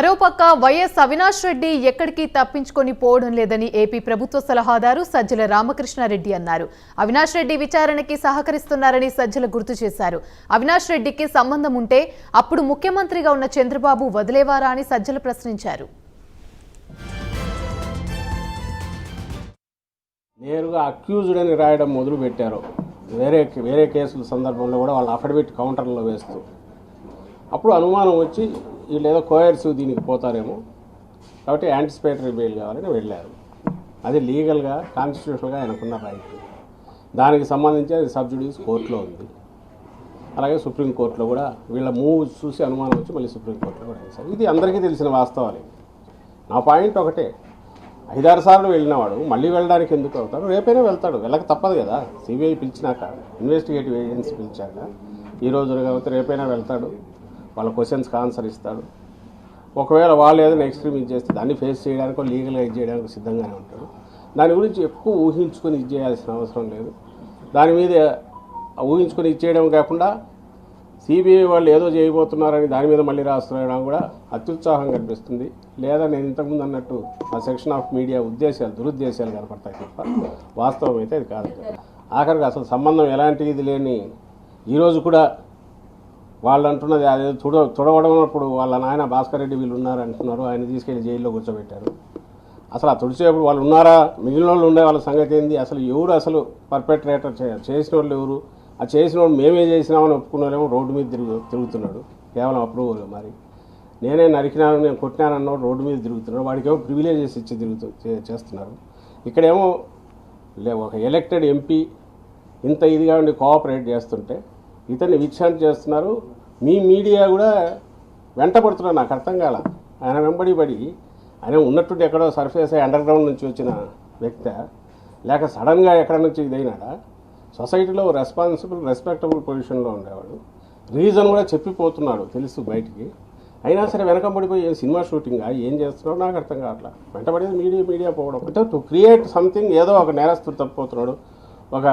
మరోపక్క వైఎస్ అవినాష్ రెడ్డి ఎక్కడికి తప్పించుకొని పోవడం లేదని ఏపీ ప్రభుత్వ సలహాదారు సజ్జల రామకృష్ణారెడ్డి అన్నారు. అవినాష్ రెడ్డి విచారణకి సహకరిస్తున్నారని సజ్జల గుర్తు చేశారు. అవినాష్ రెడ్డికి సంబంధం ఉంటే అప్పుడు ముఖ్యమంత్రిగా ఉన్న చంద్రబాబు వదిలేవారా అని సజ్జల ప్రశ్నించారు. నేరుగా అక్యూజ్డ్ అని రాయడం మొదలు పెట్టారు. వేరే కేసుల సందర్భంలో కూడా వాళ్ళ అఫిడవిట్ కౌంటర్లో వేస్తూ అప్పుడు అనుమానం వచ్చి వీళ్ళు ఏదో కోయర్సివ్ దీనికి పోతారేమో కాబట్టి యాంటిసిపేటరీ బెయిల్ కావాలని వెళ్ళారు. అది లీగల్గా కాన్స్టిట్యూషనల్గా ఆయనకున్న రైట్. దానికి సంబంధించి అది సబ్జుడిస్ కోర్టులో ఉంది. అలాగే సుప్రీంకోర్టులో కూడా వీళ్ళ మూవ్ చూసి అనుమానం వచ్చి మళ్ళీ సుప్రీంకోర్టులో కూడా వేశారు. ఇది అందరికీ తెలిసిన వాస్తవాలే. నా పాయింట్ ఒకటే, 5-6 సార్లు వెళ్ళినవాడు మళ్ళీ వెళ్ళడానికి ఎందుకు అవుతాడు? రేపైనా వెళ్తాడు, వెళ్ళక తప్పదు కదా. సిబిఐ పిలిచినాక, ఇన్వెస్టిగేటివ్ ఏజెన్సీ పిలిచాక ఈ రోజు కాబట్టి రేపైనా వెళ్తాడు, వాళ్ళ క్వశ్చన్స్కి ఆన్సర్ ఇస్తాడు. ఒకవేళ వాళ్ళు ఏదైనా ఎక్స్ట్రీమ్ చేస్తే దాన్ని ఫేస్ చేయడానికో లీగల్గా ఇది చేయడానికి సిద్ధంగానే ఉంటాడు. దాని గురించి ఎక్కువ ఊహించుకొని ఇది చేయాల్సిన అవసరం లేదు. దాని మీద ఊహించుకొని ఇది చేయడం కాకుండా సిబిఐ వాళ్ళు ఏదో చేయబోతున్నారని దాని మీద మళ్ళీ రాస్తున్నాయడం కూడా అత్యుత్సాహం కనిపిస్తుంది. లేదా నేను ఇంతకుముందు అన్నట్టు ఆ సెక్షన్ ఆఫ్ మీడియా దురుద్దేశాలు కనపడతాయి తప్ప వాస్తవం అయితే అది కాదు. ఆఖరికి అసలు సంబంధం ఎలాంటిది లేని ఈరోజు కూడా వాళ్ళు అంటున్నది అదే తుడవడమప్పుడు వాళ్ళ నాయన భాస్కర్ రెడ్డి వీళ్ళు ఉన్నారు అంటున్నారు. ఆయన తీసుకెళ్లి జైల్లో కూర్చోబెట్టారు. అసలు ఆ తుడిచేప్పుడు వాళ్ళు ఉన్నారా, మిగిలిన వాళ్ళు ఉండే వాళ్ళ సంగతి ఏంది, అసలు ఎవరు అసలు పర్పెట్రేటర్ చేసిన వాళ్ళు ఎవరు, ఆ చేసిన వాళ్ళు మేమే చేసినామని ఒప్పుకున్నారేమో రోడ్డు మీద తిరుగుతున్నాడు కేవలం అప్రూవల్. మరి నేనే నరికినాను నేను కొట్టినానన్నోడు రోడ్డు మీద తిరుగుతున్నాడు. వాడికేమో ప్రివిలేజెస్ ఇచ్చి చేస్తున్నారు. ఇక్కడేమో ఒక ఎలక్టెడ్ ఎంపీ ఇంత ఇదిగా ఉండి కోఆపరేట్ చేస్తుంటే ఇతన్ని విచారణ చేస్తున్నారు. మీ మీడియా కూడా వెంటబడుతున్నారు. నాకు అర్థం కాల. ఆయన వెంబడి పడి ఆయన ఉన్నట్టుండి ఎక్కడో సర్ఫేస్ అండర్ గ్రౌండ్ నుంచి వచ్చిన వ్యక్తి లేక సడన్గా ఎక్కడ నుంచి ఇదైనాడా? సొసైటీలో రెస్పెక్టబుల్ పొజిషన్లో ఉండేవాడు. రీజన్ కూడా చెప్పిపోతున్నాడు తెలుసు బయటికి. అయినా సరే వెనకబడిపోయి సినిమా షూటింగ్ ఏం చేస్తున్నాడో నాకు అర్థం కావట్లా. వెంటబడేది మీడియా పోవడం అంటే టు క్రియేట్ సంథింగ్, ఏదో ఒక నేరస్తుడు తప్పిపోతున్నాడు, ఒక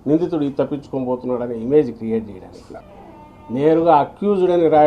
నిందితుడు తప్పించుకొని పోతున్నాడు అనే ఇమేజ్ క్రియేట్ చేయడానికి. నేరుగా అక్యూజ్డ్ అని రాయడం